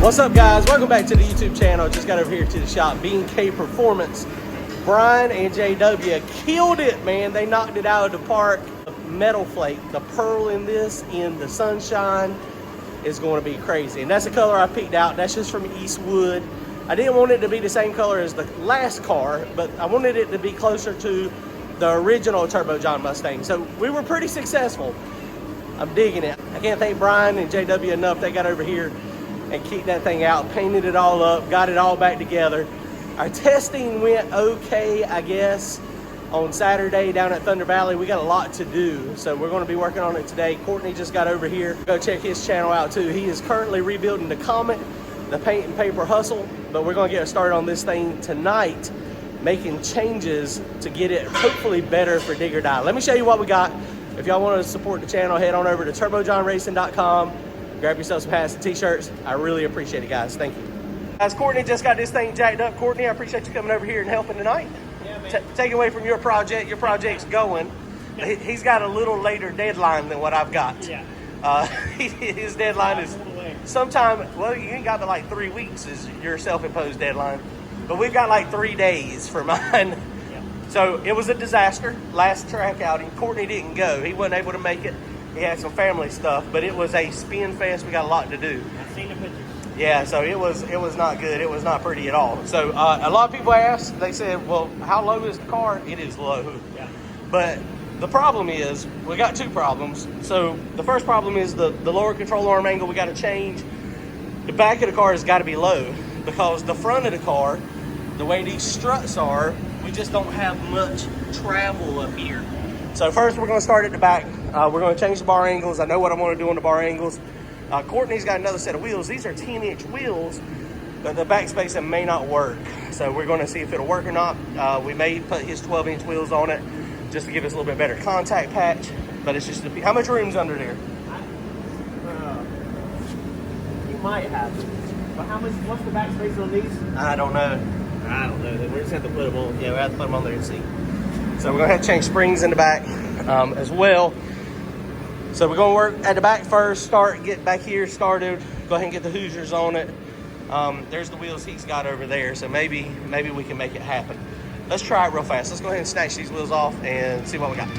What's up, guys? Welcome back to the YouTube channel. Just got over here to the shop, B&K Performance. Bryan and JW killed it, man. They knocked it out of the park. The metal flake, the pearl in this, in the sunshine, is going to be crazy. And that's the color I picked out. That's just from Eastwood. I didn't want it to be the same color as the last car, but I wanted it to be closer to the original Turbo John Mustang. So we were pretty successful. I'm digging it. I can't thank Bryan and JW enough. They got over here and kicked that thing out, painted it all up, got it all back together. Our testing went okay, I guess, on Saturday down at Thunder Valley. We got a lot to do, so we're going to be working on it today. Courtney just got over here. Go check his channel out too. He is currently rebuilding the Comet, the paint and paper hustle, but we're going to get started on this thing tonight, making changes to get it hopefully better for dig or die. Let me show you what we got. If y'all want to support the channel, head on over to turbojohnracing.com. Grab yourself some hats and t-shirts. I really appreciate it, guys. Thank you. Guys, Courtney just got this thing jacked up. Courtney, I appreciate you coming over here and helping tonight. Yeah, man. Take away from your project. Your project's going. He's got a little later deadline than what I've got. Yeah. His deadline is sometime, well, you ain't got but like 3 weeks is your self-imposed deadline. But we've got like 3 days for mine. Yeah. So it was a disaster. Last track outing, Courtney didn't go. He wasn't able to make it. He had some family stuff, but it was a spin fest. We got a lot to do. I've seen the pictures. Yeah, so it was not good. It was not pretty at all. So a lot of people asked, they said, well, how low is the car? It is low. Yeah. But the problem is, we got two problems. So the first problem is the lower control arm angle we got to change. The back of the car has got to be low because the front of the car, the way these struts are, we just don't have much travel up here. So first we're going to start at the back. We're going to change the bar angles. I know what I want to do on the bar angles. Courtney's got another set of wheels. These are 10-inch wheels, but the back spacing may not work. So we're going to see if it'll work or not. We may put his 12-inch wheels on it just to give us a little bit better contact patch. But it's just, how much room's under there? You might have it. But how much, what's the back space on these? I don't know. I don't know. Then we just have to put them on. Yeah, we have to put them on there and see. So we're going to have to change springs in the back as well. So we're going to work at the back first, get back here started, go ahead and get the Hoosiers on it. There's the wheels he's got over there, so maybe we can make it happen. Let's try it real fast. Let's go ahead and snatch these wheels off and see what we got.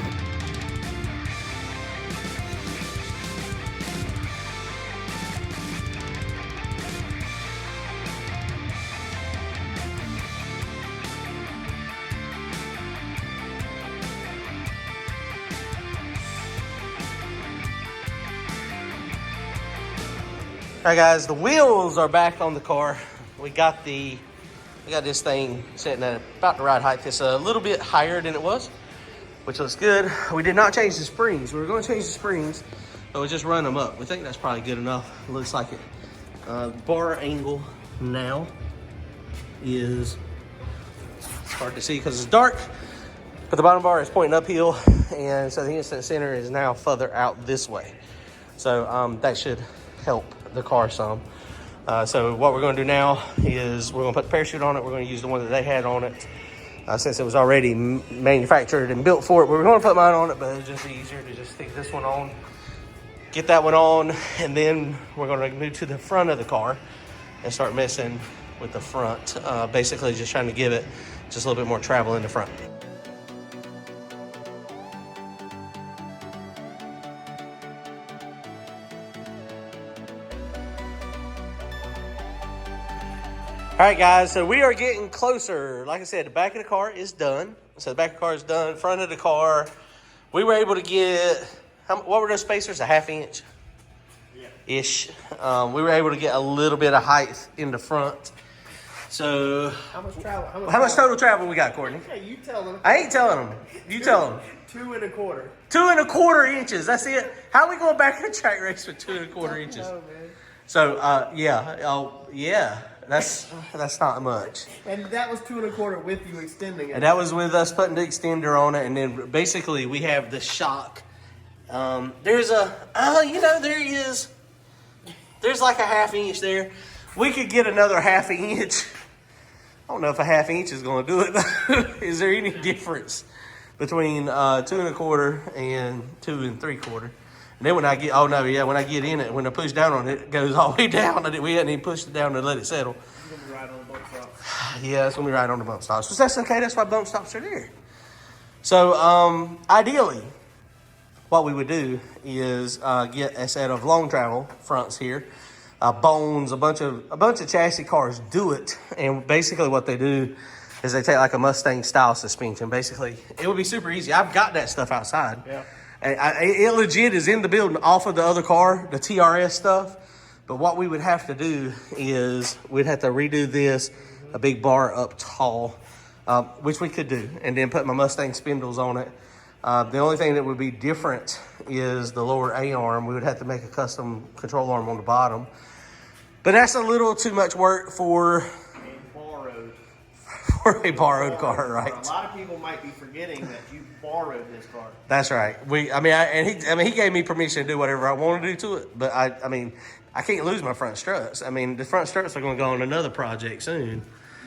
All right, guys, the wheels are back on the car. We got this thing sitting at about the right height. It's a little bit higher than it was, which looks good. We did not change the springs. We were going to change the springs, but we'll just run them up. We think that's probably good enough. It looks like it. Bar angle now is hard to see because it's dark, but the bottom bar is pointing uphill, and so the instant center is now further out this way. So that should help the car some. So what we're going to do now is we're going to put the parachute on it. We're going to use the one that they had on it since it was already manufactured and built for it. We were going to put mine on it, but it's just easier to just stick this one on, get that one on, and then we're going to move to the front of the car and start messing with the front. Basically just trying to give it just a little bit more travel in the front. All right, guys, so we are getting closer. Like I said, the back of the car is done. So the back of the car is done. Front of the car, we were able to get, what were those spacers, a ½ inch-ish? We were able to get a little bit of height in the front. So How much travel? how much total travel we got, Courtney? Okay, you tell them. I ain't telling them. You tell them. 2 1/4. 2 1/4 inches. That's it. How are we going back in a track race with 2 1/4 inches? No, man. So, yeah. Oh, yeah. That's not much. And that was 2 1/4 with you extending it. And that was with us putting the extender on it. And then basically we have the shock. There's like a ½ inch there. We could get another ½ inch. I don't know if a ½ inch is going to do it. Is there any difference between 2 1/4 and 2 3/4? And then when I get, oh no, yeah, when I get in it, when I push down on it, it goes all the way down. We hadn't even pushed it down to let it settle. It's gonna be right on the bump stops. Yeah, it's gonna be right on the bump stops. But that's okay. That's why bump stops are there. So ideally, what we would do is get a set of long travel fronts here, bones. A bunch of chassis cars do it, and basically what they do is they take like a Mustang style suspension. Basically, it would be super easy. I've got that stuff outside. Yeah. And it legit is in the building off of the other car, the TRS stuff. But what we would have to do is we'd have to redo this, a big bar up tall, which we could do, and then put my Mustang spindles on it. The only thing that would be different is the lower A-arm. We would have to make a custom control arm on the bottom. But that's a little too much work for a borrowed car, right? A lot of people might be forgetting that you borrowed this car. That's right. He gave me permission to do whatever I want to do to it, but I can't lose my front struts. I mean, the front struts are going to go on another project soon.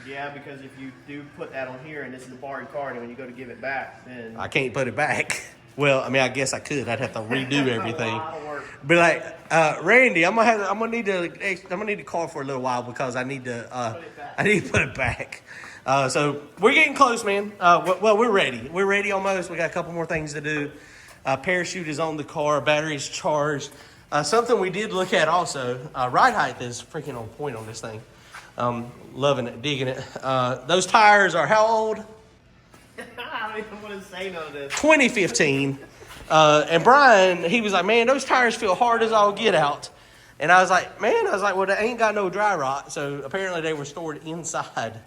Yeah, because if you do put that on here and this is a borrowed car, and when you go to give it back, then I can't put it back. Well, I mean, I guess I could. I'd have to redo everything. A lot of work. But like, Randy, I'm gonna need the car for a little while because I need to put it back. So we're getting close, man. Well, we're ready. We're ready almost. We got a couple more things to do. Parachute is on the car. Battery's charged. Something we did look at also. Ride height is freaking on point on this thing. Loving it, digging it. Those tires are how old? I don't even want to say none of this. 2015. And Bryan, he was like, man, those tires feel hard as all get out. And I was like, well, they ain't got no dry rot. So apparently they were stored inside.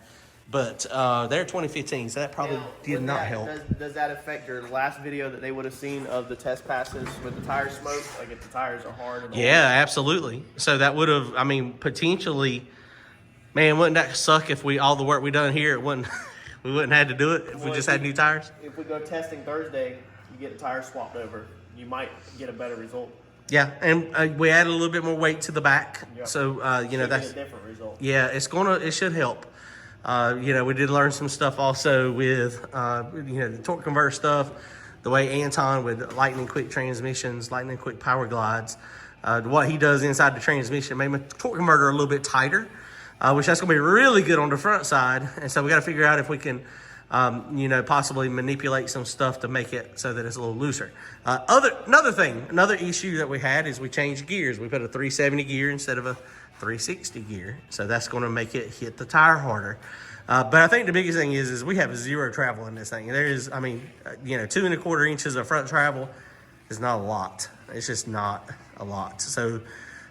But they're 2015, so that probably did not help. Does that affect your last video that they would have seen of the test passes with the tire smoke? Like if the tires are hard? And yeah, absolutely. So that would have, potentially, man, wouldn't that suck if all the work we done here, we wouldn't have to do it if we just had new tires? If we go testing Thursday, you get a tire swapped over, you might get a better result. Yeah, and we added a little bit more weight to the back. Yep. So, that's a different result. Yeah, it should help. We did learn some stuff also with, the torque converter stuff, the way Anton with lightning quick transmissions, lightning quick power glides, what he does inside the transmission made my torque converter a little bit tighter, which that's going to be really good on the front side. And so we got to figure out if we can, possibly manipulate some stuff to make it so that it's a little looser. Another issue that we had is we changed gears. We put a 370 gear instead of a 360 gear, so that's going to make it hit the tire harder. But I think the biggest thing is we have zero travel in this thing. There is, 2¼ inches of front travel is not a lot. It's just not a lot. So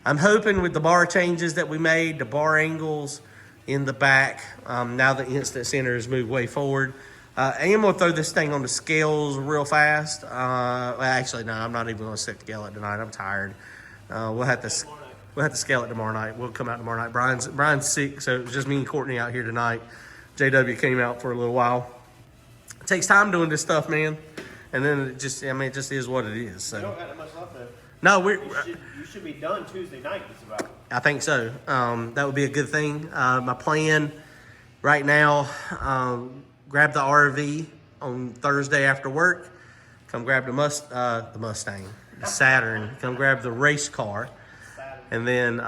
I'm hoping with the bar changes that we made, the bar angles in the back, now the instant center has moved way forward. I am going to throw this thing on the scales real fast. Actually, no, I'm not even going to scale it tonight. I'm tired. We'll have to scale it tomorrow night. We'll come out tomorrow night. Brian's sick, so it was just me and Courtney out here tonight. JW came out for a little while. It takes time doing this stuff, man. And then it just is what it is. So. You don't got that much left though. No, you should be done Tuesday night, just about. I think so. That would be a good thing. My plan right now, grab the RV on Thursday after work. Come grab the Mustang, the Saturn. Come grab the race car. And then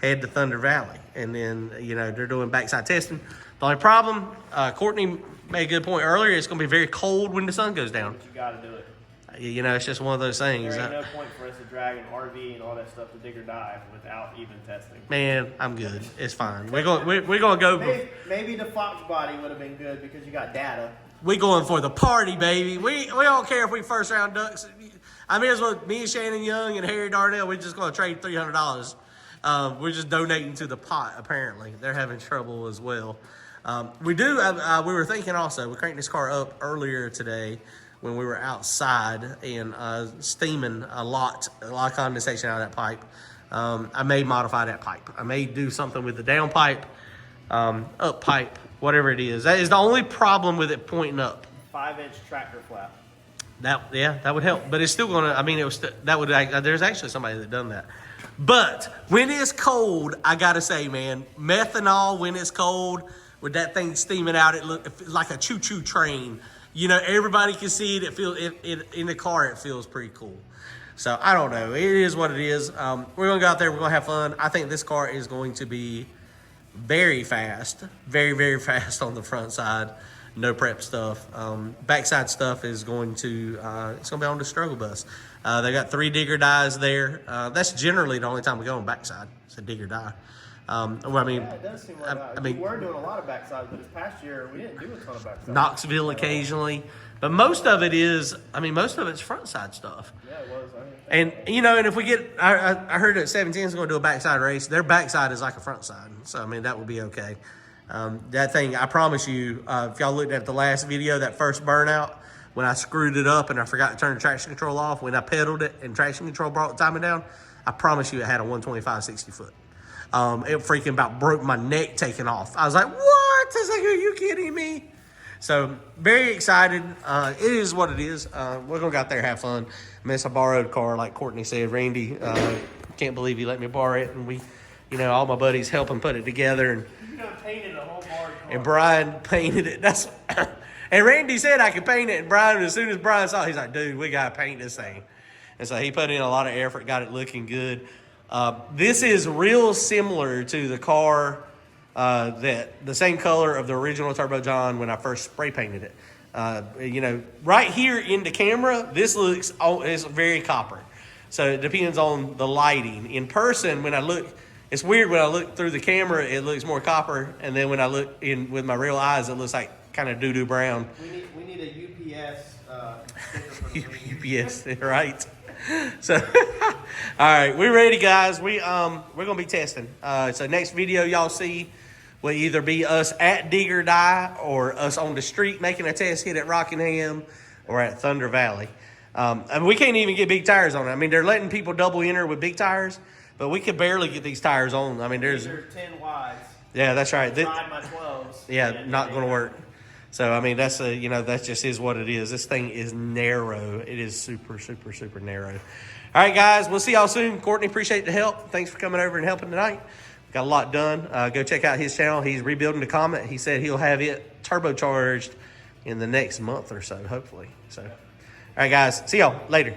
head to Thunder Valley. And then, they're doing backside testing. The only problem, Courtney made a good point earlier, it's going to be very cold when the sun goes down. But you got to do it. It's just one of those things. There ain't no point for us to drag an RV and all that stuff to dig or dive without even testing. Man, I'm good. It's fine. We're going to go. Maybe the Fox body would have been good because you got data. We going for the party, baby. We don't care if we first round ducks. Me and Shannon Young and Harry Darnell, we're just going to trade $300. We're just donating to the pot, apparently. They're having trouble as well. We were thinking also, we cranked this car up earlier today when we were outside and steaming a lot of condensation out of that pipe. I may modify that pipe. I may do something with the down pipe, up pipe, whatever it is. That is the only problem with it pointing up. 5-inch tractor flap. That would help, but it's still gonna. There's actually somebody that done that. But when it's cold, I gotta say, man, methanol when it's cold with that thing steaming out, it looks like a choo-choo train. Everybody can see it. It feels in the car. It feels pretty cool. So I don't know. It is what it is. We're going to go out there. We're going to have fun. I think this car is going to be very fast. Very, very fast on the front side. No prep stuff. Backside stuff is going to, it's going to be on the struggle bus. They got 3 digger dies there. That's generally the only time we go on backside. It's a digger die. Well, I mean, yeah, it does seem like that. We were doing a lot of backside, but this past year we didn't do a ton of backside. Knoxville occasionally. But most of it is, I mean, most of it's front side stuff. Yeah, it was. And, you know, and if we get, I heard that 17 is going to do a backside race. Their backside is like a front side. So, I mean, that will be okay. That thing, I promise you, if y'all looked at the last video, that first burnout, when I screwed it up and I forgot to turn the traction control off, when I pedaled it and traction control brought the timing down, I promise you it had a 125 60 foot. It freaking about broke my neck taking off. I was like, what? I was like, are you kidding me? So, very excited. It is what it is. We're going to go out there and have fun. Miss, I borrowed a car, like Courtney said. Randy, can't believe he let me borrow it. And we, you know, all my buddies help him put it together. And You done painted a whole car. And Bryan painted it. That's and Randy said I could paint it. And Bryan, as soon as Bryan saw it, he's like, dude, we got to paint this thing. And so he put in a lot of effort, got it looking good. This is real similar to the car that the same color of the original Turbo John when I first spray painted it. You know, right here in the camera, this looks, it's very copper. So it depends on the lighting. In person, when I look, it's weird when I look through the camera, it looks more copper. And then when I look in with my real eyes, it looks like kind of doo-doo brown. We need a UPS sticker for the UPS, right? So, all right, we're ready, guys. We're gonna be testing. So next video y'all see will either be us at Digger Die or us on the street making a test hit at Rockingham or at Thunder Valley. And we can't even get big tires on it. I mean, they're letting people double enter with big tires, but we could barely get these tires on. I mean, These are 10 wides. Yeah, that's right. Ride my 12s. Yeah, not going to work. So, I mean, that's you know, that just is what it is. This thing is narrow. It is super, super, super narrow. All right, guys, we'll see y'all soon. Courtney, appreciate the help. Thanks for coming over and helping tonight. Got a lot done. Go check out his channel. He's rebuilding the Comet. He said he'll have it turbocharged in the next month or so, hopefully. So, all right, guys, see y'all later.